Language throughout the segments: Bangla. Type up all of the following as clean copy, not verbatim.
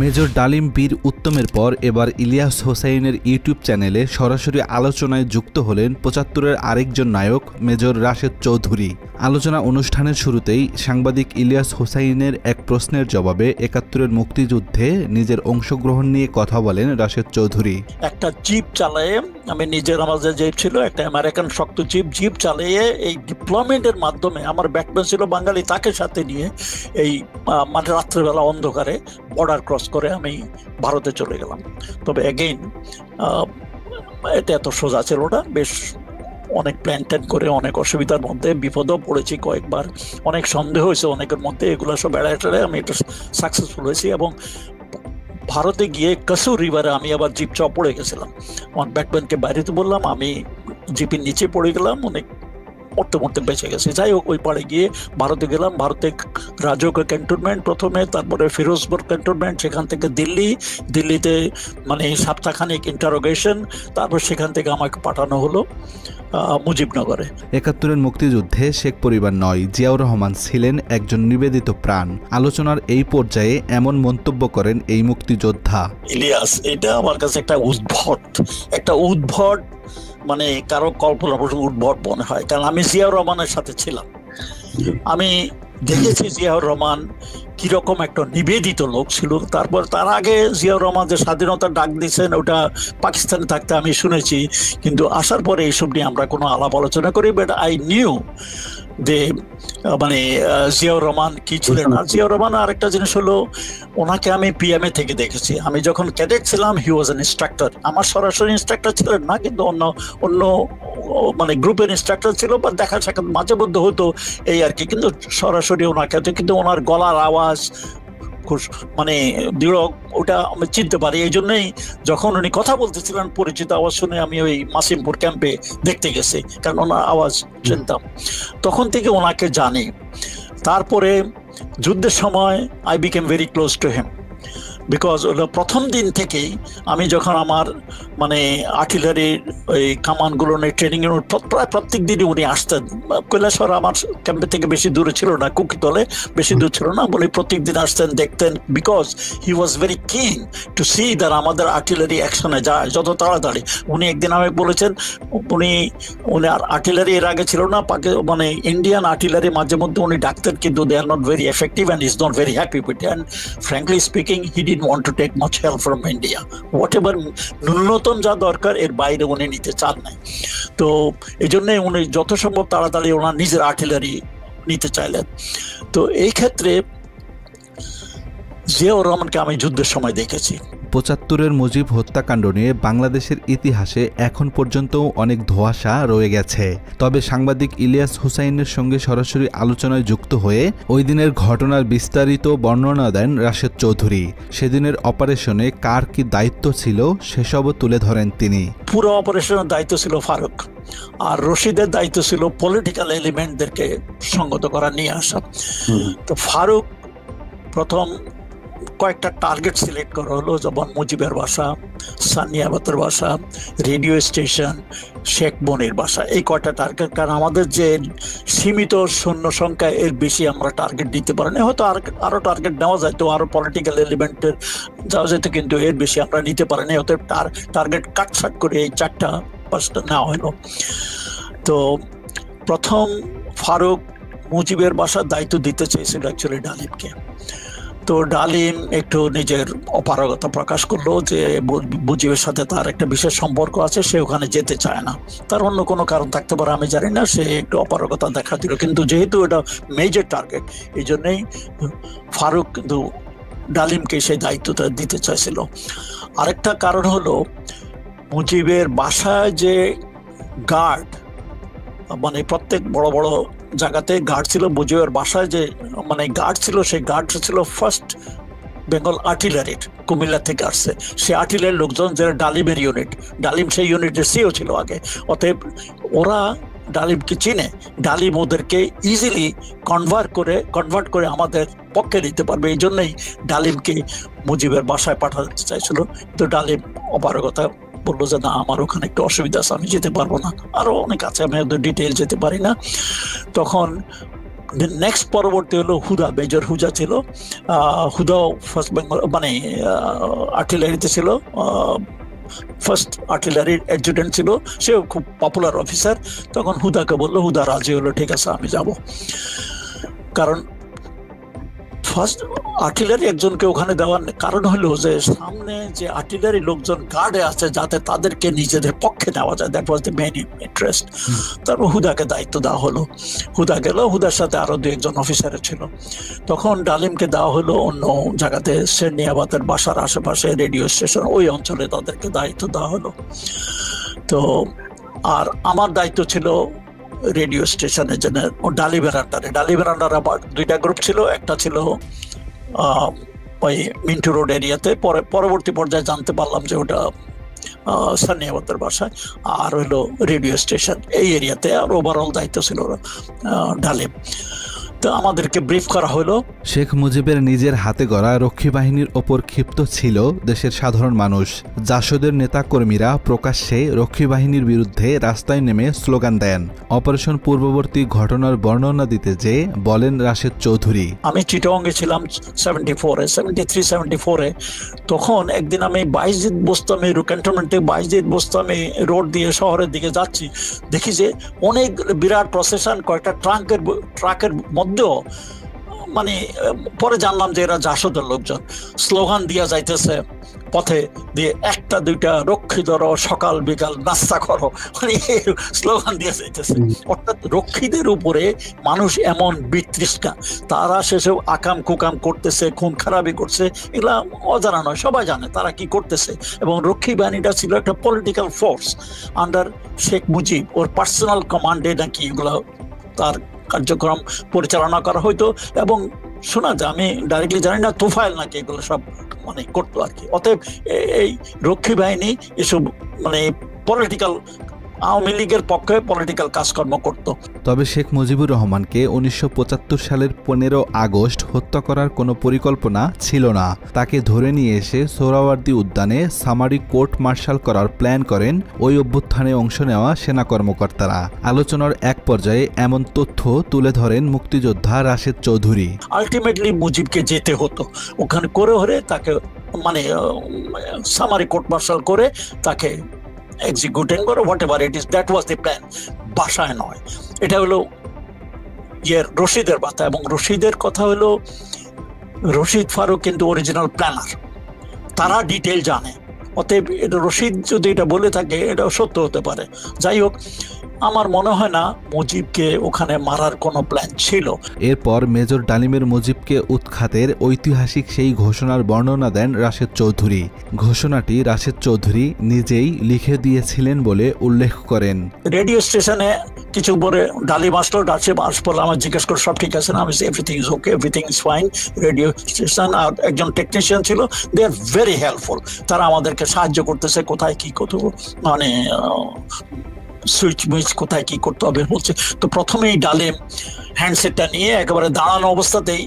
মেজর ডালিম বীর উত্তমের পর এবার ইলিয়াস হোসাইনের ইউটিউব চ্যানেলে সরাসরি আলোচনায় যুক্ত হলেন ৭৫-এর আরেকজন নায়ক মেজর রাশেদ চৌধুরী। আলোচনা অনুষ্ঠানের শুরুতেই সাংবাদিক ইলিয়াস হোসাইনের এক প্রশ্নের জবাবে ৭১-এর মুক্তিযুদ্ধে নিজের অংশগ্রহণ নিয়ে কথা বলেন রাশেদ চৌধুরী। একটা জিপ চালিয়ে, আমি নিজের আমাদের জিপ ছিল একটা আমেরিকান শক্ত জিপ চালিয়ে এই ডিপ্লয়মেন্টের মাধ্যমে আমার ব্যাকম্যান ছিল বাঙালি, তাকে সাথে নিয়ে এই মানে রাত্রেবেলা অন্ধকারে বর্ডার ক্রস করে আমি ভারতে চলে গেলাম। তবে এগেইন এটা এত সোজা ছিল না, বেশ অনেক প্ল্যান ট্যান করে অনেক অসুবিধার মধ্যে বিপদও পড়েছি কয়েকবার, অনেক সন্দেহ হয়েছে অনেকের মধ্যে, এগুলো সব এড়ায় আমি এটা সাকসেসফুল হয়েছি। এবং ভারতে গিয়ে কাসুর রিভারে আমি আবার জিপ পড়ে গেছিলাম, আমার ব্যাটম্যানকে বাইরেতে বললাম, আমি জিপের নিচে পড়ে গেলাম, অনেক মরতে মরতে বেঁচে গেছে। যাই হোক, ওই পাড়ে গিয়ে ভারতে গেলাম, ভারতে রাজৌক ক্যান্টনমেন্ট প্রথমে, তারপরে ফিরোজপুর ক্যান্টনমেন্ট, সেখান থেকে দিল্লিতে মানে সপ্তাহখানিক ইন্টারোগেশন, তারপর সেখান থেকে আমাকে পাঠানো হলো মুজিবনগরে। ৭১-এর মুক্তিযুদ্ধে শেখ পরিবার নয়, জিয়াউর রহমান ছিলেন একজন নিবেদিত প্রাণ। আলোচনার এই পর্যায়ে এমন মন্তব্য করেন এই মুক্তিযোদ্ধা। ইলিয়াস, এটা আমার কাছে একটা উদ্ভট মানে কারো কল্পনা উদ্ভট মনে হয়, কারণ আমি জিয়াউর রহমানের সাথে ছিলাম, আমি দেখেছি জিয়াউর রহমান কিরকম একটা নিবেদিত লোক ছিল। তারপর তার আগে জিয়াউর রহমান যে স্বাধীনতার ডাক দিয়েছেন ওটা পাকিস্তানে থাকতে আমি শুনেছি, কিন্তু আসার পরে এইসব নিয়ে আমরা কোনো আলাপ আলোচনা করি। বাট আই নিউ যে মানে জিয়াউর রহমান কি ছিলেন। আর জিয়াউর রহমান আরেকটা জিনিস হলো, ওনাকে আমি পিএমএ থেকে দেখেছি, আমি যখন ক্যাডেট ছিলাম হি ওয়াজ অ্যান ইনস্ট্রাক্টর, আমার সরাসরি ইনস্ট্রাক্টর ছিলেন না, কিন্তু অন্য মানে গ্রুপের ইনস্ট্রাক্টর ছিল, বা দেখা সাক্ষাৎ মাঝে মধ্যে হতো এই আর কি, কিন্তু সরাসরি ওনাকে, কিন্তু ওনার গলার আওয়াজ মানে দৃঢ়, ওটা আমি চিনতে পারি। এই জন্যই যখন উনি কথা বলতেছিলেন পরিচিত আওয়াজ শুনে আমি ওই মাসিমপুর ক্যাম্পে দেখতে গেছি, কারণ ওনার আওয়াজ চিনতাম, তখন থেকে ওনাকে জানি। তারপরে যুদ্ধের সময় I became very close to him, because প্রথম দিন থেকেই আমি যখন আমার মানে আর্টিলারির ওই কামানগুলো নিয়ে ট্রেনিং প্রায় প্রত্যেক দিনই উনি আসতেন। কৈলাসহর আমার ক্যাম্পের থেকে বেশি দূরে ছিল না, কুকিতলে বেশি দূর ছিল না বলে প্রত্যেক দিন আসতেন, দেখতেন, বিকজ হি ওয়াজ ভেরি কিন টু সি দ্যাট আমাদের আর্টিলারি অ্যাকশনে যায় যত তাড়াতাড়ি। উনি একদিন আমাকে বলেছেন, উনি আর্টিলারি এর আগে ছিল না, মানে ইন্ডিয়ান আর্টিলারি মাঝে মধ্যে উনি ডাকতেন, কিন্তু they are not very effective and is not very happy with, and frankly speaking he didn't want to take much help from India. Whatever ন্যূনতম যা দরকার এর বাইরে উনি নিতে চান নাই। তো এই জন্যই উনি যত সম্ভব তাড়াতাড়ি ওনার নিজের আর্টিলারি নিতে চাইলেন। তো এই ক্ষেত্রে জিয়াউর রহমানকে আমি যুদ্ধের সময় দেখেছি। ৭৫-এর মুজিব হত্যাকাণ্ড নিয়ে বাংলাদেশের ইতিহাসে এখন পর্যন্ত অনেক ধোঁয়াশা রয়ে গেছে। তবে সাংবাদিক ইলিয়াস হোসাইনের সঙ্গে সরাসরি আলোচনায় যুক্ত হয়ে ওই দিনের ঘটনার বিস্তারিত বর্ণনা দেন রাশেদ চৌধুরী। সেদিনের অপারেশনে কার কি দায়িত্ব ছিল সেসবও তুলে ধরেন তিনি। পুরো অপারেশনের দায়িত্ব ছিল ফারুক, আর রশিদের দায়িত্ব ছিল পলিটিক্যাল এলিমেন্টদেরকে সঙ্গত করা, নিয়ে আসা। তো ফারুক প্রথম কয়েকটা টার্গেট সিলেক্ট করা হলো, যেমন মুজিবের বাসা, সানিয়াবাতের বাসা, রেডিও স্টেশন, শেখ বনির বাসা, এই কয়টা টার্গেট। কারণ আমাদের যে সীমিত সৈন্য সংখ্যা, এর বেশি আমরা টার্গেট দিতে পারি না, হয়তো আরো টার্গেট নেওয়া যায়, তো আরো পলিটিক্যাল এলিমেন্টের যাওয়া যেত, কিন্তু এর বেশি আমরা নিতে পারি না, হয়তো টার্গেট কাটছাট করে এই 4-5টা নেওয়া হলো। তো প্রথম ফারুক মুজিবের বাসার দায়িত্ব দিতে চেয়েছিল অ্যাকচুয়ালি ডালিমকে। তো ডালিম একটু নিজের অপারগতা প্রকাশ করলো যে মুজিবের সাথে তার একটা বিশেষ সম্পর্ক আছে, সে ওখানে যেতে চায় না, তার অন্য কোনো কারণ থাকতে পারে আমি জানি না, সে একটু অপারগতা দেখা দিল। কিন্তু যেহেতু এটা মেজর টার্গেট, এই জন্যই ফারুক কিন্তু ডালিমকে সেই দায়িত্বটা দিতে চাইছিল। আরেকটা কারণ হলো, মুজিবের বাসায় যে গার্ড, মানে প্রত্যেক বড় বড় জায়গাতে গার্ড ছিল, মুজিবের বাসায় যে মানে গার্ড ছিল, সেই গার্ড ছিল ফার্স্ট বেঙ্গল আর্টিলারির, কুমিল্লা থেকে আসছে। সে আর্টিলারির লোকজন যারা ডালিমের ইউনিট, ডালিম সেই ইউনিটের সিও ছিল আগে, অতএব ওরা ডালিমকে চিনে, ডালিম ওদেরকে ইজিলি কনভার্ট করে আমাদের পক্ষে নিতে পারবে, এই জন্যই ডালিমকে মুজিবের বাসায় পাঠাতে চাইছিল। তো ডালিম অপারগতা বললো যে না, আমার ওখানে একটু অসুবিধা আছে, আমি যেতে পারবো না, আরো অনেক আছে, আমি ডিটেইল যেতে পারি না। তখন নেক্সট পরবর্তী হলো হুদা, মেজর হুদা ছিল। হুদাও ফার্স্ট বেঙ্গল মানে আর্টিলারিতে ছিল, ফার্স্ট আর্টিলারির অ্যাডজুটেন্ট ছিল, সেও খুব পপুলার অফিসার। তখন হুদাকে বললো, হুদা রাজি হলো, ঠিক আছে আমি যাব। কারণ ফার্স্ট আর্টিলারি একজনকে ওখানে দেওয়ার কারণ হলো যে সামনে যে আর্টিলারি লোকজন গার্ডে আছে যাতে তাদেরকে নিজেদের পক্ষে নেওয়া যায়, that was the main interest. তারপর হুদাকে দায়িত্ব দেওয়া হলো, হুদা গেল, হুদার সাথে আরো 2-1 অফিসার ছিল। তখন ডালিমকে দেওয়া হলো অন্য জায়গাতে, সেরনিয়াবাদের বাসার আশেপাশে রেডিও স্টেশন, ওই অঞ্চলে তাদেরকে দায়িত্ব দেওয়া হলো। তো আর আমার দায়িত্ব ছিল রেডিও স্টেশনের জন্য ডালিমের আন্ডারে। ডালিমের আন্ডারে আবার 2টা গ্রুপ ছিল, একটা ছিল ওই মিন্টু রোড এরিয়াতে, পরবর্তী পর্যায়ে জানতে পারলাম যে ওটা সানিয়াবাদের বাসায়, আর হইলো রেডিও স্টেশন এই এরিয়াতে, আর ওভারঅল দায়িত্ব ছিল ডালিম। তো আমাদেরকে ব্রিফ করা হলো। শেখ মুজিবের নিজের হাতে গড়া রক্ষী বাহিনীর ওপর ক্ষিপ্ত ছিল দেশের সাধারণ মানুষ। জাসদের নেতাকর্মীরা প্রকাশ্যে রক্ষী বাহিনীর বিরুদ্ধে রাস্তায় নেমে স্লোগান দেন। অপারেশন পূর্ববর্তী ঘটনার বর্ণনা দিতে যে বলেন রাশেদ চৌধুরী, আমি চিটাগংয়ে ছিলাম 73-74-এ। তখন একদিন আমি বাইজিদ বোস্তামি ক্যান্টনমেন্টে বাইজিদ বোস্তামি রোড দিয়ে শহরের দিকে যাচ্ছি, দেখি যে অনেক বিরাট প্রসেশন, কয়েকটা ট্রাকের মধ্যেও, মানে পরে জানলাম যে এরা জাসদের লোকজন, স্লোগান দিয়া যাইতেছে পথে দিয়ে, 1-2টা রক্ষী ধরো, সকাল বিকাল নাস্তা করো, মানে স্লোগান দিয়ে যাইতেছে। অর্থাৎ রক্ষীদের উপরে মানুষ এমন বিতৃষ্ণা, তারা সেসব আকাম কুকাম করতেছে, খুন খারাপি করছে, এগুলা অজানা নয়, সবাই জানে তারা কি করতেছে। এবং রক্ষী বাহিনীটা ছিল একটা political force under Sheikh Mujib, ওর পার্সোনাল কমান্ডে নাকি এগুলো তার কার্যক্রম পরিচালনা করা হইতো। এবং শোনা যায়, আমি ডাইরেক্টলি জানি না, তোফায়েল নাকি এগুলো সব মানে করতো আর কি। অতএব এই রক্ষী বাহিনী এসব মানে পলিটিক্যাল, আওয়ামী লীগের পক্ষে পলিটিক্যাল কাজকর্ম করত। তবে শেখ মুজিবুর রহমানকে 1975 সালের 15 আগস্ট হত্যা করার কোনো পরিকল্পনা ছিল না। তাকে ধরে নিয়ে এসে সোহরাওয়ার্দী উদ্যানে সামারি কোর্ট মার্শাল করার প্ল্যান করেন ওই অভ্যুত্থানে অংশ নেওয়া সেনা কর্মকর্তারা। আলোচনার এক পর্যায়ে এমন তথ্য তুলে ধরেন মুক্তিযোদ্ধা রাশেদ চৌধুরী। আলটিমেটলি মুজিবকে যেতে হতো ওখানে, করে হরে তাকে মানে সামারি কোর্ট মার্শাল করে তাকে এক্সিকিউটিং করে, what ever it is, that was the plan. বাসায় নয়, এটা হলো রশিদের কথা। এবং রশিদের কথা হলো, রশিদ ফারুক কিন্তু অরিজিনাল প্ল্যানার, তারা ডিটেল জানে। অতএব এটা রশিদ যদি এটা বলে থাকে, এটাও সত্য হতে পারে। যাই হোক, আমার মনে হয় না মুজিবকে ওখানে মারার কোনো প্ল্যান ছিল। এরপর মেজর ডালিমের মুজিবকে উৎখাতের ঐতিহাসিক সেই ঘোষণার বর্ণনা দেন রাশেদ চৌধুরী। ঘোষণাটি রাশেদ চৌধুরী নিজেই লিখে দিয়েছিলেন বলে উল্লেখ করেন। রেডিও স্টেশনে কিছু পরে ডালিম আসলো, ডালিম আসলে আমার জিজ্ঞেস করে সব ঠিক আছে না, আমি everything is okay, everything is fine. Radio station আর একজন টেকনিশিয়ান ছিল, দে আর ভেরি হেল্পফুল, তারা আমাদেরকে সাহায্য করতেছে, কোথায় কি করতে মানে সুইচ মুইচ কোথায় কি করতে হবে বলছে। তো প্রথমেই ডালিম হ্যান্ডসেটটা নিয়ে একেবারে দাঁড়ানো অবস্থাতেই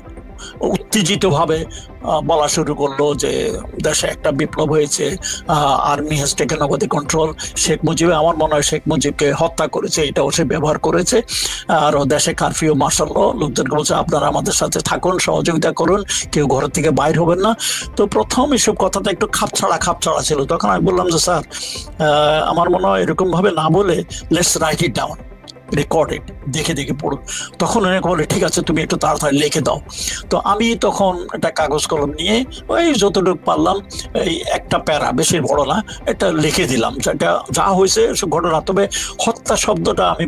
উত্তেজিত ভাবে বলা শুরু করলো যে দেশে একটা বিপ্লব হয়েছে, army has taken over the control. Sheikh Mujib, আমার মনে হয় শেখ মুজিবকে হত্যা করেছে, এটাও সে ব্যবহার করেছে। আর দেশে কারফিউ মার্শাল ল, লোকজনকে বলছে আপনারা আমাদের সাথে থাকুন, সহযোগিতা করুন, কেউ ঘরের থেকে বাইর হবেন না। তো প্রথম এসব কথাটা একটু খাপছাড়া ছিল। তখন আমি বললাম যে স্যার, আমার মনে হয় এরকম ভাবে না বলে let's write it down, recorded, দেখে পড়ুন। তখন অনেকে বলে ঠিক আছে তুমি একটু তাড়াতাড়ি লিখে দাও। তো আমি তখন একটা কাগজ কলম নিয়ে ওই যতটুকু পারলাম, এই একটা প্যারা, বেশি বড় না, এটা লিখে দিলাম যেটা যা হয়েছে ঘটনা। তবে হত্যা শব্দটা আমি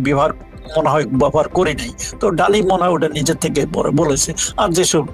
মনে হয় ব্যবহার করি নাই। তো ডালিম মনে হয় ওটা নিজের থেকে পরে বলেছে। আর যেসব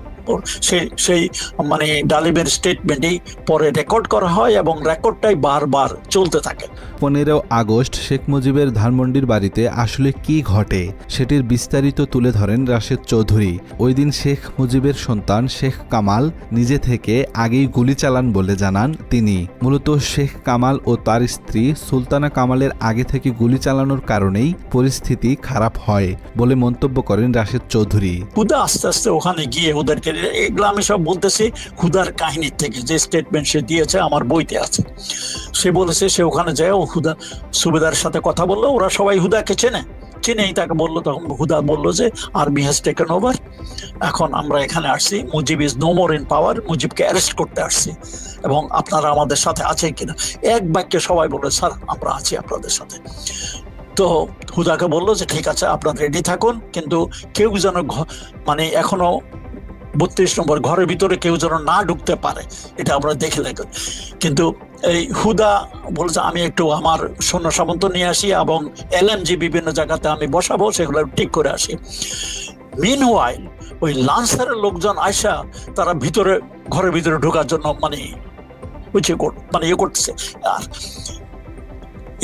সেই মানে ডালিমের স্টেটমেন্টই পরে রেকর্ড করা হয় এবং রেকর্ডটাই বারবার চলতে থাকে। 15 আগস্ট শেখ মুজিবের ধানমন্ডির বাড়িতে আসলে কি ঘটে সেটির বিস্তারিত তুলে ধরেন রাশেদ চৌধুরী। ওই দিন শেখ মুজিবের সন্তান শেখ কামাল নিজে থেকে আগেই গুলি চালান বলে জানান তিনি। মূলত শেখ কামাল ও তার স্ত্রী সুলতানা কামালের আগে থেকে গুলি চালানোর কারণেই পরিস্থিতি খারাপ হয় বলে মন্তব্য করেন রাশেদ চৌধুরী। হুদা আস্তে আস্তে ওখানে গিয়ে ওদেরকে, এগুলো আমি সব বলতেছি হুদার কাহিনীর থেকে, যে স্টেটমেন্ট সে দিয়েছে আমার বইতে আছে। সে বলেছে সে ওখানে যায়, হুদা সুবেদার সাথে কথা বললো, ওরা সবাই হুদাকে চেনে, চিনেই তাকে বললো, তখন হুদা বললো যে আর্মি হ্যাজ টেকেন ওভার, এখন আমরা এখানে আসছি, Mujib is no more in power, মুজিবকে অ্যারেস্ট করতে আসছি এবং আপনারা আমাদের সাথে আছেন কিনা। এক বাক্যে সবাই বললো স্যার আমরা আছি আপনাদের সাথে। তো হুদাকে বললো যে ঠিক আছে আপনার রেডি থাকুন, কিন্তু কেউ যেন মানে এখনো 32 নম্বর ঘরের ভিতরে কেউ যেন না ঢুকতে পারে, এটা আমরা দেখে রাখুন। কিন্তু এই হুদা বলছে আমি একটু আমার সৈন্য সামন্ত নিয়ে আসি এবং LMG বিভিন্ন জায়গাতে আমি বসাবো, সেগুলো ঠিক করে আসি। মিনওয়াইল ওই লান্সারের লোকজন আয়সা তারা ভিতরে ঘরের ভিতরে ঢোকার জন্য মানে ইয়ে করতেছে। আর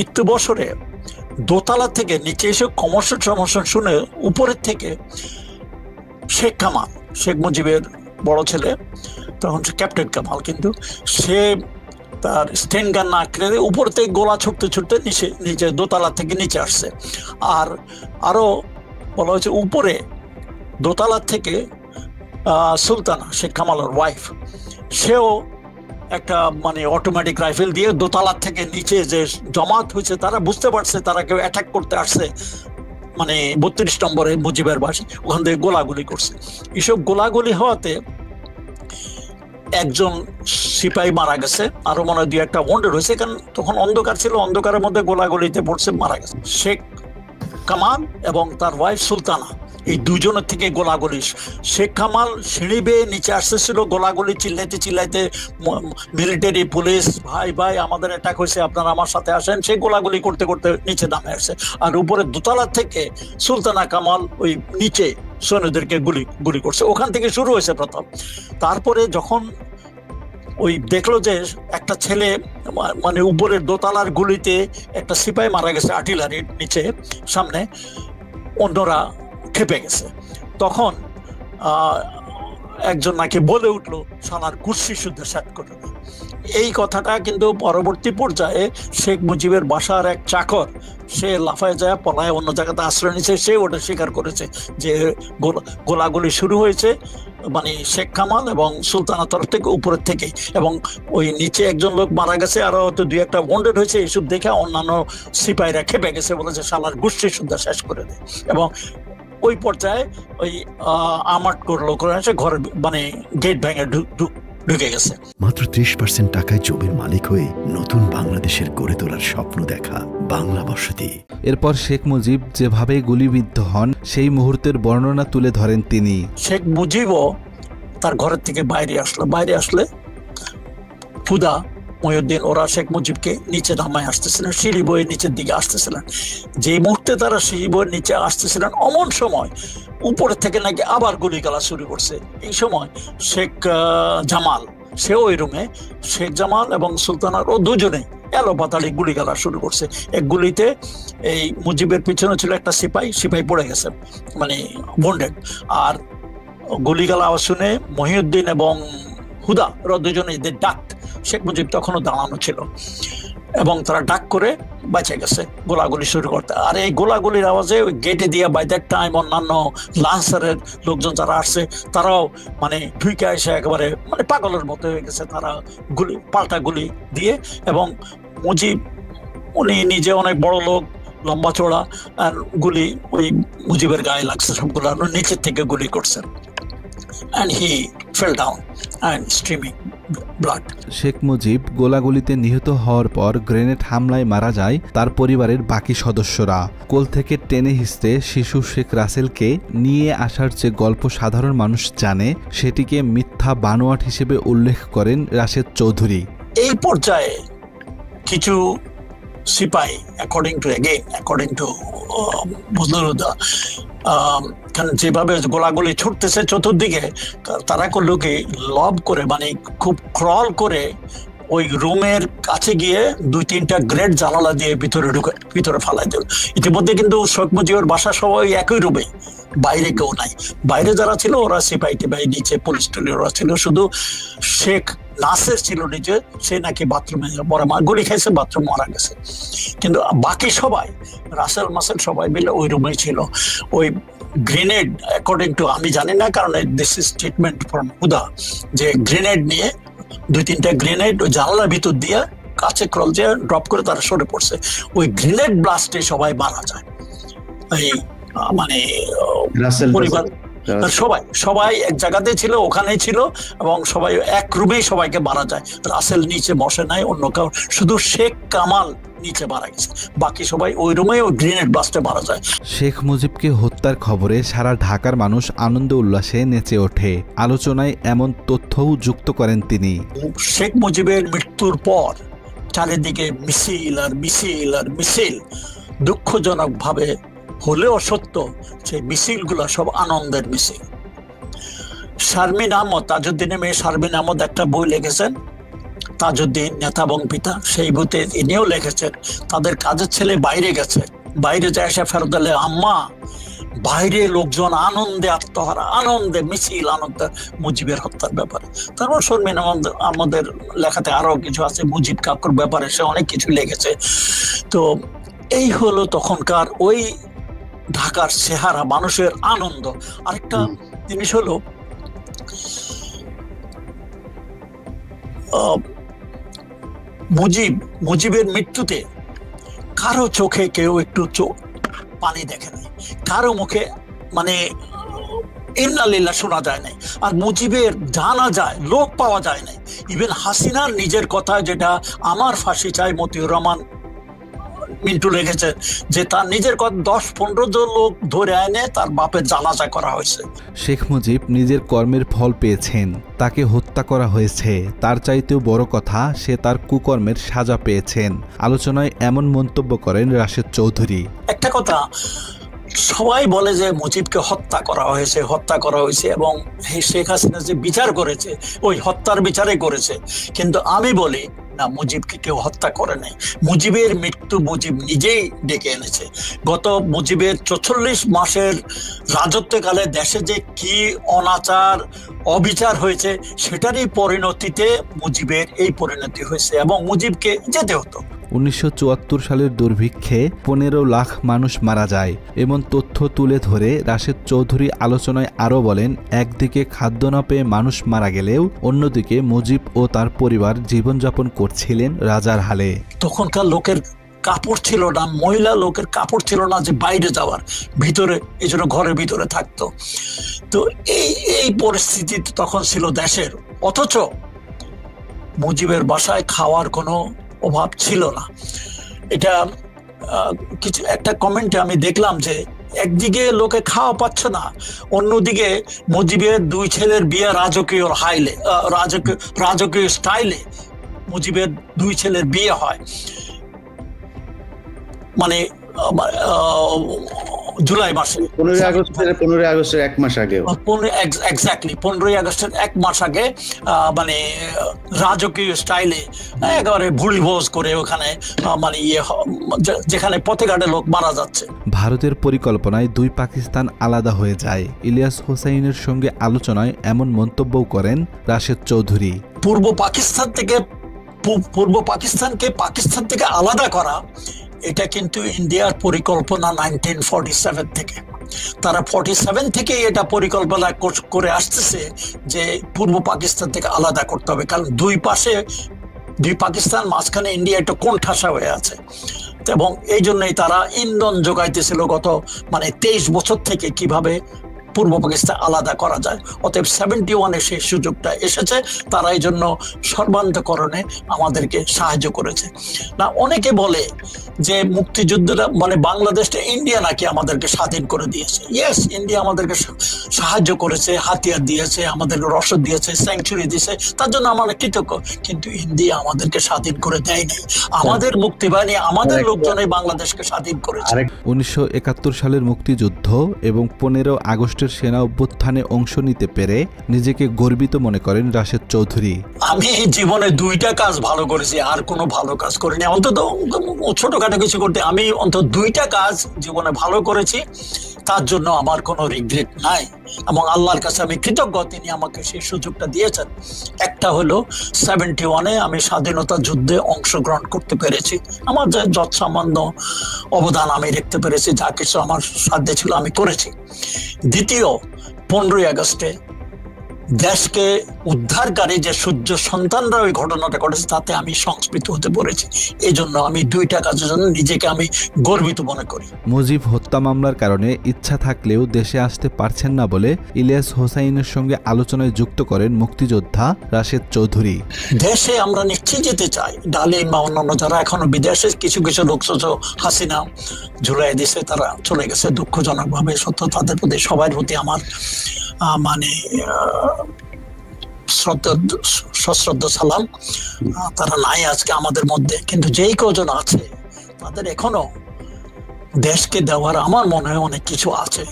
একটু বছরে দোতলা থেকে নিচে এসে কমর্শন শুনে উপরের থেকে শেখ কামাল, শেখ মুজিবের বড় ছেলে, তখন সে ক্যাপ্টেন কামাল, কিন্তু সে তার স্টেন গান না কেড়ে উপর থেকে গোলা ছুটতে ছুটতে নিচে দোতলা থেকে নিচে আসছে। আর আরো বলা হয়েছে উপরে দোতলা থেকে সুলতানা, শেখ কামালের ওয়াইফ, সেও একটা মানে অটোমেটিক রাইফেল দিয়ে দোতলা থেকে নিচে যে জমাত হয়েছে তারা বুঝতে পারছে তারা কেউ অ্যাটাক করতে আসছে, মানে 32 নম্বরে মুজিবের বাসী, ওখান থেকে গোলাগুলি করছে। এসব গোলাগুলি হওয়াতে একজন সিপাহী মারা গেছে, আরো মনে হয় 2-1টা ওয়ান্ডেড হয়েছে, কারণ তখন অন্ধকার ছিল, অন্ধকারের মধ্যে গোলাগুলিতে পড়ছে, মারা গেছে। শেখ কামাল এবং তার ওয়াইফ সুলতানা, এই দুজনের থেকে গোলাগুলি। শেখ কামাল সিঁড়ি বেয়ে নিচে আসতেছিল, গোলাগুলি চিল্লাইতে মিলিটারি পুলিশ ভাই ভাই আমাদের অ্যাটাক হয়েছে, আপনারা আমার সাথে আসেন, সেই গোলাগুলি করতে করতে নিচে নামে আসছে। আর উপরে দোতলা থেকে সুলতানা কামাল ওই নিচে সৈন্যদেরকে গুলি করছে, ওখান থেকে শুরু হয়েছে প্রথম। তারপরে যখন ওই দেখলো যে একটা ছেলে মানে উপরের দোতলার গুলিতে একটা সিপাহী মারা গেছে আর্টিলারির নিচে সামনে, অন্যরা খেপে গেছে, তখন একজন নাকি বলে উঠলো শালার কুর্সি শুদ্ধ সেট করে না। এই কথাটা কিন্তু পরবর্তী পর্যায়ে শেখ মুজিবের বাসার এক চাকর, সে লাফায় যায় পলায় অন্য জায়গাতে আশ্রয় নিচ্ছে, সে ওটা স্বীকার করেছে যে গোলাগুলি শুরু হয়েছে মানে শেখ কামাল এবং সুলতানার তরফ থেকে, উপরের থেকে, এবং ওই নিচে একজন লোক মারা গেছে, আরো হয়তো 2-1টা ওয়ান্ডেড হয়েছে। এইসব দেখে অন্যান্য সিপাহীরা খেপে গেছে, বলেছে শালার গোষ্ঠী শুদ্ধ শেষ করে দেয়। এবং ওই পর্যায়ে ওই আমাট করলো, করে এসে ঘরে মানে গেট ভেঙে ঢুকে গেছে। মাত্র 30% টাকায় জমির মালিক হয়ে নতুন বাংলাদেশের গড়ে তোলার স্বপ্ন দেখা বাংলা বসতি। এরপর শেখ মুজিব যেভাবে গুলিবিদ্ধ হন সেই মুহূর্তের বর্ণনা তুলে ধরেন তিনি। শেখ মুজিবও তার ঘরের থেকে বাইরে আসলে হুদা, মহিউদ্দিন ওরা শেখ মুজিবকে নিচে নামায় আসতেছিলেন, সিঁড়ি বয়ে নিচের দিকে আসতেছিলেন। যে মুহূর্তে তারা সিঁড়ি বয়ে নিচে আসতেছিলেন, অমন সময় উপরের থেকে নাকি আবার গুলি গালা শুরু করছে। এই সময় শেখ জামাল, সেও ওই রুমে, শেখ জামাল এবং সুলতানার ও দুজনেই এলো পাতালি গুলি গালা শুরু করছে। এক গুলিতে এই মুজিবের পিছনে ছিল একটা সিপাহী পড়ে গেছে, মানে বন্ডেড। আর গুলি গালা আওয়াজ শুনে মহিউদ্দিন এবং হুদা ওরা দুজনেই ডাক, শেখ মুজিব তখনও দাঁড়ানো ছিল এবং তারা ডাক করে বেঁচে গেছে গোলাগুলি শুরু করতে। আর এই গোলাগুলির আওয়াজে ওই গেটে দিয়ে বাই দ্যাট টাইম অন্যান্য লান্সারের লোকজন যারা আসছে তারাও মানে ঢুকে এসে একেবারে মানে পাগলের মতো হয়ে গেছে, তারা পাল্টা গুলি দিয়ে। এবং মুজিব উনি নিজে অনেক বড় লোক, লম্বা চড়া, আর গুলি ওই মুজিবের গায়ে লাগছে সবগুলো, নিচের থেকে গুলি করছেন। And he fell down and streaming blood. Sheikh Mujib গোলাগুলিতে নিহত হওয়ার পর গ্রেনেড হামলায় মারা যায় তার পরিবারের বাকি সদস্যরা। কোল থেকে টেনে হিঁচড়ে শিশু শেখ রাসেলকে নিয়ে আসার যে গল্প সাধারণ মানুষ জানে, সেটিকে মিথ্যা বানোয়াট হিসেবে উল্লেখ করেন রাশেদ চৌধুরী। এই পর্যায়ে কিছু সিপাহী অ্যাকর্ডিং টু বদরুদ্দা, কারণ যেভাবে গোলাগুলি ছুটতেছে চতুর্দিকে, তারা করলো কি লব করে মানে খুব ক্রল করে ওই রুমের কাছে গিয়ে 2-3টা গ্রেড জানালা দিয়ে ভিতরে ফালাই দেবে। ইতিমধ্যে কিন্তু শেখ মুজিবের বাসা সবাই একই রুমে, বাইরে কেউ নাই। বাইরে যারা ছিল ওরা সিপাহী টিপাহী, নিচে পুলিশ টুলি ওরা ছিল, শুধু শেখ নাসের ছিল নিচে, সে নাকি বাথরুমে গুলি খাইছে, বাথরুম মারা গেছে। কিন্তু বাকি সবাই রাসেল মাসেল সবাই মিলে ওই রুমে ছিল। ওই গ্রেনেড অ্যাকর্ডিং টু, আমি জানি না কারণ দিস ইজ স্টেটমেন্ট ফ্রম হুদা, যে গ্রেনেড নিয়ে 2-3টা গ্রেনেড ওই জানালার ভিতর দিয়ে কাছে ক্রল দিয়ে ড্রপ করে তারা সরে পড়ছে। ওই গ্রেনেড ব্লাস্টে সবাই মারা যায়। এই মানে রাসেল পরিবার সবাই এক জায়গাতে ছিল, ওখানেই ছিল, এবং সবাই এক রুমেই সবাইকে মারা যায়। রাসেল নিচে বসে নাই, অন্য কাউ, শুধু শেখ কামাল নিচে মারা গেছে, বাকি সবাই ওই রুমেই ওই গ্রেনেড ব্লাস্টে মারা যায়। শেখ মুজিবকে হত্যার খবরে সারা ঢাকার মানুষ আনন্দ উল্লাসে নেচে ওঠে। আলোচনায় এমন তথ্যও যুক্ত করেন তিনি। শেখ মুজিবের মৃত্যুর পর চারিদিকে মিছিল আর মিছিল আর মিছিল, দুঃখজনক ভাবে হলেও সত্য, সেই মিছিলগুলো সব আনন্দের মিছিল। শারমিন আহমদ, তাজউদ্দিনের মেয়ে শারমিন আহমদ একটা বই লিখেছেন, তাজউদ্দিন নেতা এবং পিতা, সেই বইতে ইনিও লিখেছেন তাদের কাজের ছেলে বাইরে গেছে, বাইরে যায় এসে ফেরত দিলে আম্মা বাইরে লোকজন আনন্দে আত্মহারা, আনন্দে মিছিল, আনন্দে মুজিবের হত্যার ব্যাপারে। তারপর শারমিন আমাদের লেখাতে আরো কিছু আছে মুজিব কাকুর ব্যাপারে, সে অনেক কিছু লিখেছে। তো এই হলো তখনকার ওই ঢাকার চেহারা, মানুষের আনন্দ। আরেকটা জিনিস হলো মুজিবের মৃত্যুতে কারো চোখে কেউ একটু পানি দেখে নাই, কারো মুখে মানে ইন্নালিল্লাহ শোনা যায় নাই, আর মুজিবের জানা যায় লোক পাওয়া যায় নাই। ইভেন হাসিনার নিজের কথা, যেটা আমার ফাঁসি চাই মতিউর রহমান মিন্টু লিখেছে, যে তার নিজের কথা 10-15 জন লোক ধরে এনে তার বাপের জানাজা করা হয়েছে। শেখ মুজিব নিজের কর্মের ফল পেয়েছেন, তাকে হত্যা করা হয়েছে, তার চাইতেও বড় কথা সে তার কুকর্মের সাজা পেয়েছেন। আলোচনায় এমন মন্তব্য করেন রাশেদ চৌধুরী। একটা কথা, সবাই বলে যে মুজিবকে হত্যা করা হয়েছে এবং শেখ হাসিনা যে বিচার করেছে ওই হত্যার বিচারে করেছে, কিন্তু আমি বলি না, মুজিবকে কেউ হত্যা করে নাই। মুজিবের মৃত্যু মুজিব নিজেই ডেকে এনেছে। গত মুজিবের 44 মাসের রাজত্বকালে দেশে যে কি অনাচার অবিচার হয়েছে, সেটারই পরিণতিতে মুজিবের এই পরিণতি হয়েছে, এবং মুজিবকে যেতে হতো। 1974 সালের দুর্ভিক্ষে 15 লাখ মানুষ মারা যায় এমন তথ্য তুলে ধরে রাশেদ চৌধুরী আলোচনায় আরও বলেন, একদিকে খাদ্য না পেয়ে মানুষ মারা গেলেও অন্যদিকে মুজিব ও তার পরিবার জীবনযাপন করছিলেন রাজার হালে। তখনকার লোকের কাপড় ছিল না, মহিলা লোকের কাপড় ছিল না যে বাইরে যাওয়ার, ভিতরে, এই জন্য ঘরের ভিতরে থাকতো। তো এই পরিস্থিতি তখন ছিল দেশের, অথচ মুজিবের বাসায় খাওয়ার কোনো অভাব ছিল না। এটা কিছু একটা কমেন্টে আমি দেখলাম যে একদিকে লোকে খাওয়া পাচ্ছে না, অন্যদিকে মুজিবের 2 ছেলের বিয়ে রাজকীয় স্টাইলে মুজিবের 2 ছেলের বিয়ে হয়, মানে জুলাই মাসে, 15 আগস্টের 1 মাস আগে, এক্স্যাক্টলি 15 আগস্টের 1 মাস আগে, মানে রাজকীয় স্টাইলে একেবারে ভুলভোজ করে ওখানে, মানে যেখানে পথে ঘাটে লোক মারা যাচ্ছে। ভারতের পরিকল্পনায় 2 পাকিস্তান আলাদা হয়ে যায়। ইলিয়াস হোসাইনের সঙ্গে আলোচনায় এমন মন্তব্যও করেন রাশেদ চৌধুরী। পূর্ব পাকিস্তানকে পাকিস্তান থেকে আলাদা করা, এটা কিন্তু ইন্ডিয়ার পরিকল্পনা 1947 থেকে। তারা 47 থেকে এটা পরিকল্পনা করে আসতেছে যে পূর্ব পাকিস্তান থেকে আলাদা করতে হবে, কারণ 2 পাশে 2 পাকিস্তান, মাঝখানে ইন্ডিয়া একটা কোণঠাসা হয়ে আছে, এবং এই জন্যই তারা ইন্ধন যোগাইতেছিল গত 23 বছর থেকে কিভাবে পূর্ব পাকিস্তান আলাদা করা যায়। অতএব 71-এ সেই সুযোগটা এসেছে, তারা এই জন্য সর্বান্তকরণে আমাদেরকে সাহায্য করেছে। না, অনেকে বলে যে মুক্তিযুদ্ধরা বাংলাদেশটা ইন্ডিয়া নাকি আমাদেরকে স্বাধীন করে দিয়েছে। ইয়েস, ইন্ডিয়া আমাদেরকে সাহায্য করেছে, হাতিয়ার দিয়েছে, আমাদেরকে রসদ দিয়েছে, স্যাংচুরি দিয়েছে, তার জন্য আমরা কৃতজ্ঞ, কিন্তু ইন্ডিয়া আমাদেরকে স্বাধীন করে দেয় নাই। আমাদের মুক্তিবাহিনী, আমাদের লোকজনই বাংলাদেশকে স্বাধীন করেছে। 1971 সালের মুক্তিযুদ্ধ এবং 15 আগস্টের সেনা অভ্যুত্থানে অংশ নিতে পেরে নিজেকে গর্বিত মনে করেন রাশেদ চৌধুরী। আমি জীবনে 2টা কাজ ভালো করেছি, আর কোনো ভালো কাজ করিনি। অন্তত ছোটখাটো কিছু করতে আমি অন্তত 2টা কাজ জীবনে ভালো করেছি, তার জন্য আমার কোনো রিগ্রেট নাই, এবং আল্লাহর কাছে আমি কৃতজ্ঞ, তিনি আমাকে সেই সুযোগটা দিয়েছেন। একটা হলো 71-এ আমি স্বাধীনতা যুদ্ধে অংশগ্রহণ করতে পেরেছি, আমার যে যৎসামান্য অবদান আমি রাখতে পেরেছি, যা কিছু আমার সাধ্যে ছিল আমি করেছি। দ্বিতীয়, 15 আগস্টে দেশকে উদ্ধারকারী যে সূর্য সন্তানরা ওই ঘটনাটা ঘটেছে তাতে আমি সংস্কৃত হতে পড়েছি। এই জন্য আমি দুইটা কাজের জন্য নিজেকে আমি গর্বিত মনে করি। মুজিব হত্যা মামলার কারণে ইচ্ছা থাকলেও দেশে আসতে পারছেন না বলে ইলিয়াস হোসাইনের সঙ্গে আলোচনায় যুক্ত করেন মুক্তিযোদ্ধা রাশেদ চৌধুরী। দেশে আমরা নিশ্চয়ই যেতে চাই। ডালিম বা অন্যান্য যারা এখনো বিদেশে কিছু কিছু লোক হাসিনা ঝুলাই দিছে, তারা চলে গেছে দুঃখজনক ভাবে। সত্য তাদের প্রতি সবার প্রতি আমার মানে সশ্রদ্ধ সালাম। তারা নাই আজকে আমাদের মধ্যে, কিন্তু যেই কজন আছে তাদের এখনো দেশকে দেওয়ার আমার মনে হয় অনেক কিছু আছে।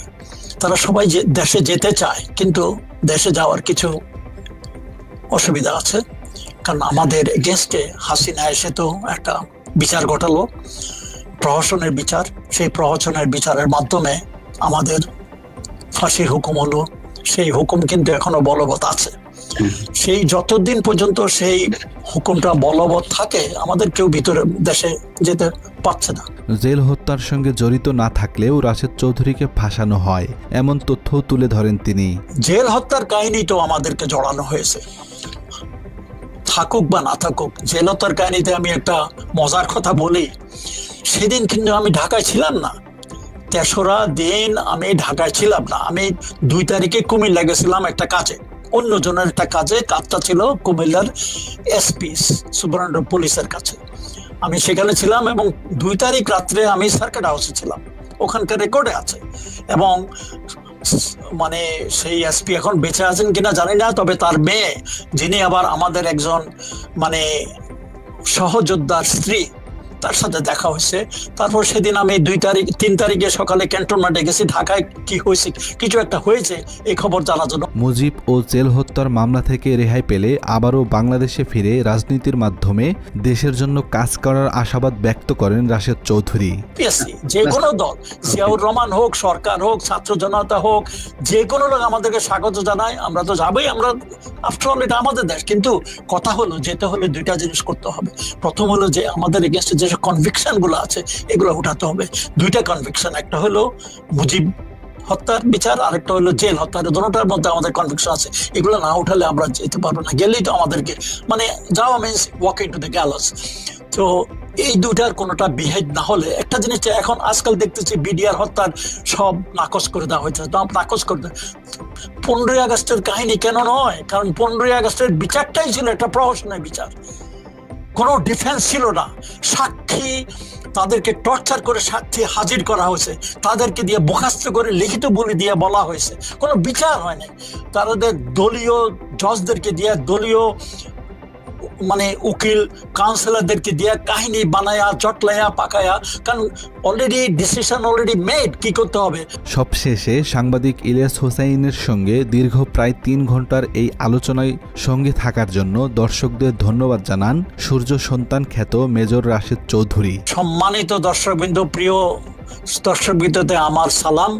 তারা সবাই দেশে যেতে চায়, কিন্তু দেশে যাওয়ার কিছু অসুবিধা আছে। কারণ আমাদের এগেনস্টে হাসিনা এসে তো একটা বিচার ঘটালো, প্রহসনের বিচার। সেই প্রহসনের বিচারের মাধ্যমে আমাদের ফাঁসির হুকুম হলো। সেই হুকুম কিন্তু এখনো বলবৎ আছে। সেই যতদিন পর্যন্ত সেই হুকুমটা বলবৎ থাকে আমাদের কেউ ভিতরে দেশে যেতে পারছে না। জেল হত্যার সঙ্গে জড়িত না থাকলেও রাশেদ চৌধুরীকে ফাঁসানো হয় এমন তথ্যও তুলে ধরেন তিনি। জেল হত্যার কাহিনী তো আমাদেরকে জড়ানো হয়েছে, থাকুক বা না থাকুক। জেল হত্যার কাহিনীতে আমি একটা মজার কথা বলি। সেদিন কিন্তু আমি ঢাকায় ছিলাম না, তেসরা দিন আমি ঢাকায় ছিলাম না। আমি 2 তারিখে কুমিল্লা গেছিলাম একটা কাজে, অন্যজনের একটা কাজে। কাজটা ছিল কুমিল্লার এসপি সুপারিনটেন্ডেন্ট পুলিশের কাছে। আমি সেখানে ছিলাম এবং 2 তারিখ রাত্রে আমি সার্কিট হাউসে ছিলাম, ওখানকার রেকর্ডে আছে। এবং মানে সেই এসপি এখন বেঁচে আছেন কিনা জানি না, তবে তার মেয়ে, যিনি আবার আমাদের একজন মানে সহযোদ্ধার স্ত্রী, তার সাথে দেখা হয়েছে। তারপর সেদিন আমি 3 তারিখে সকালে ক্যান্টনমেন্টে গেছি, ঢাকায় কি হয়েছে, কিছু একটা হয়েছে এই খবর জানার জন্য। মুজিব ও জেল হত্যার মামলা থেকে রেহাই পেলে আবারও বাংলাদেশে ফিরে রাজনীতির মাধ্যমে দেশের জন্য কাজ করার আশাবাদ ব্যক্ত করেন রাশেদ চৌধুরী। যে কোনো দল, জিয়াউর রহমান হোক, সরকার হোক, ছাত্র জনতা হোক, যে কোনো লোক আমাদেরকে স্বাগত জানায়। আমরা তো যাবোই, আমরা আফটার অল এটা আমাদের দেশ। কিন্তু কথা হলো, যেতে হলে 2টা জিনিস করতে হবে। প্রথম হলো যে আমাদের এগেইনস্টে যে কনভিকশন গুলো আছে এগুলো উঠাতে হবে। 2টা কনভিকশন, একটা হলো মুজিব হত্যার বিচার, আরেকটা হলো জেল হত্যার। দুটোটার মধ্যে আমাদের কনভিকশন আছে। এগুলো না উঠালে আমরা যেতে পারবো না। গেলেই তো আমাদেরকে মানে যাওয়া মিনস ওয়াক ইনটু দ্য গ্যালাস। তো এই 2টার কোনোটা বিহেভ না হলে, একটা জিনিস এখন আজকাল দেখতেছি বিডিআর হত্যার সব নাকচ করে দেওয়া হয়েছে। নাকচ করে দেয় 15ই আগস্টের কাহিনী কেন নয়? কারণ 15ই আগস্টের বিচারটাই ছিল একটা প্রহসনের বিচার, কোনো ডিফেন্স ছিল না। সাক্ষী তাদেরকে টর্চার করে সাক্ষী হাজির করা হয়েছে, তাদেরকে দিয়ে বরখাস্ত করে লিখিত বলি দিয়ে বলা হয়েছে, কোনো বিচার হয় নাই। তাদের দলীয় জজদেরকে দিয়ে, দলীয় মানে উকিল কাউন্সিলরদেরকে দিয়ে কাহিনী বানায়া চটলায়া পাকায়া, কারণ অলরেডি ডিসিশন অলরেডি মেড কি করতে হবে। সবশেষে সাংবাদিক ইলিয়াস হোসাইনের সঙ্গে দীর্ঘ প্রায় 3 ঘন্টার এই আলোচনায় সঙ্গে থাকার জন্য দর্শকদের ধন্যবাদ জানান সূর্য সন্তান খ্যাত মেজর রাশেদ চৌধুরী। সম্মানিত দর্শকবৃন্দ, প্রিয় দর্শকবৃন্দতে আমার সালাম।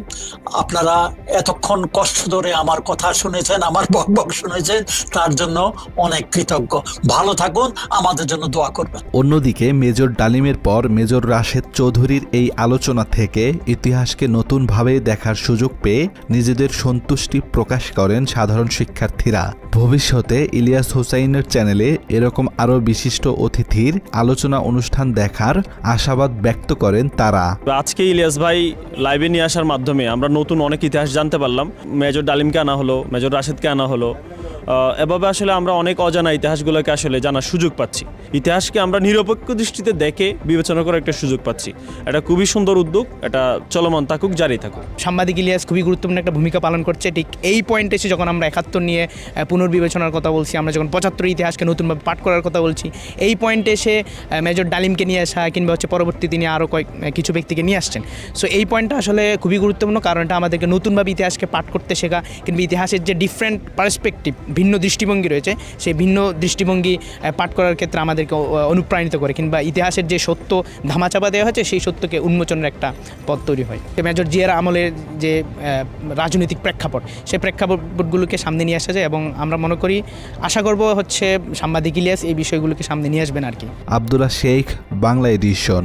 আপনারা এতক্ষণ কষ্ট ধরে আমার কথা শুনেছেন, আমার বকবক শুনেছেন, তার জন্য অনেক কৃতজ্ঞ। ভালো থাকুন, আমাদের জন্য দোয়া করবেন। অন্যদিকে মেজর ডালিমের পর মেজর রাশেদ চৌধুরীর এই আলোচনা থেকে ইতিহাসকে নতুনভাবে দেখার সুযোগ পেয়ে নিজেদের সন্তুষ্টি প্রকাশ করেন সাধারণ শিক্ষার্থীরা। ভবিষ্যতে ইলিয়াস হোসাইনের চ্যানেলে এরকম আরও বিশিষ্ট অতিথির আলোচনা অনুষ্ঠান দেখার আশাবাদ ব্যক্ত করেন তারা। আজকে ইলিয়াস ভাই লাইভে নিয়ে আসার মাধ্যমে আমরা নতুন অনেক ইতিহাস জানতে পারলাম। মেজর ডালিমকে আনা হলো, মেজর রাশেদকে আনা হলো। এভাবে আসলে আমরা অনেক অজানা ইতিহাসগুলোকে আসলে জানার সুযোগ পাচ্ছি। ইতিহাসকে আমরা নিরপেক্ষ দৃষ্টিতে দেখে বিবেচনা করার একটা সুযোগ পাচ্ছি। এটা খুবই সুন্দর উদ্যোগ, এটা চলমান থাকুক, জারি থাকুক। সাংবাদিক ইলিয়াস খুবই গুরুত্বপূর্ণ একটা ভূমিকা পালন করছে। ঠিক এই পয়েন্টে এসে যখন আমরা 71 নিয়ে পুনর্বিবেচনার কথা বলছি, আমরা যখন 75 ইতিহাসকে নতুনভাবে পাঠ করার কথা বলছি, এই পয়েন্টে এসে মেজর ডালিমকে নিয়ে আসা কিংবা পরবর্তী তিনি আরও কিছু ব্যক্তিকে নিয়ে আসছেন। সো এই পয়েন্টটা আসলে খুবই গুরুত্বপূর্ণ, কারণ এটা আমাদেরকে নতুনভাবে ইতিহাসকে পাঠ করতে শেখা কিংবা ইতিহাসের যে ডিফারেন্ট পার্সপেক্টিভ, ভিন্ন দৃষ্টিভঙ্গি রয়েছে, সেই ভিন্ন দৃষ্টিভঙ্গি পাঠ করার ক্ষেত্রে আমাদেরকে অনুপ্রাণিত করে, কিংবা ইতিহাসের যে সত্য ধামাচাপা দেওয়া হয়েছে সেই সত্যকে উন্মোচনের একটা পথ তৈরি হয়। মেজর জিয়ার আমলের যে রাজনৈতিক প্রেক্ষাপট, সেই প্রেক্ষাপটগুলোকে সামনে নিয়ে আসা যায় এবং আমরা মনে করি, আশা করব সাংবাদিক ইলিয়াস এই বিষয়গুলোকে সামনে নিয়ে আসবেন আর কি। আব্দুল্লাহ শেখ, বাংলা এডিশন।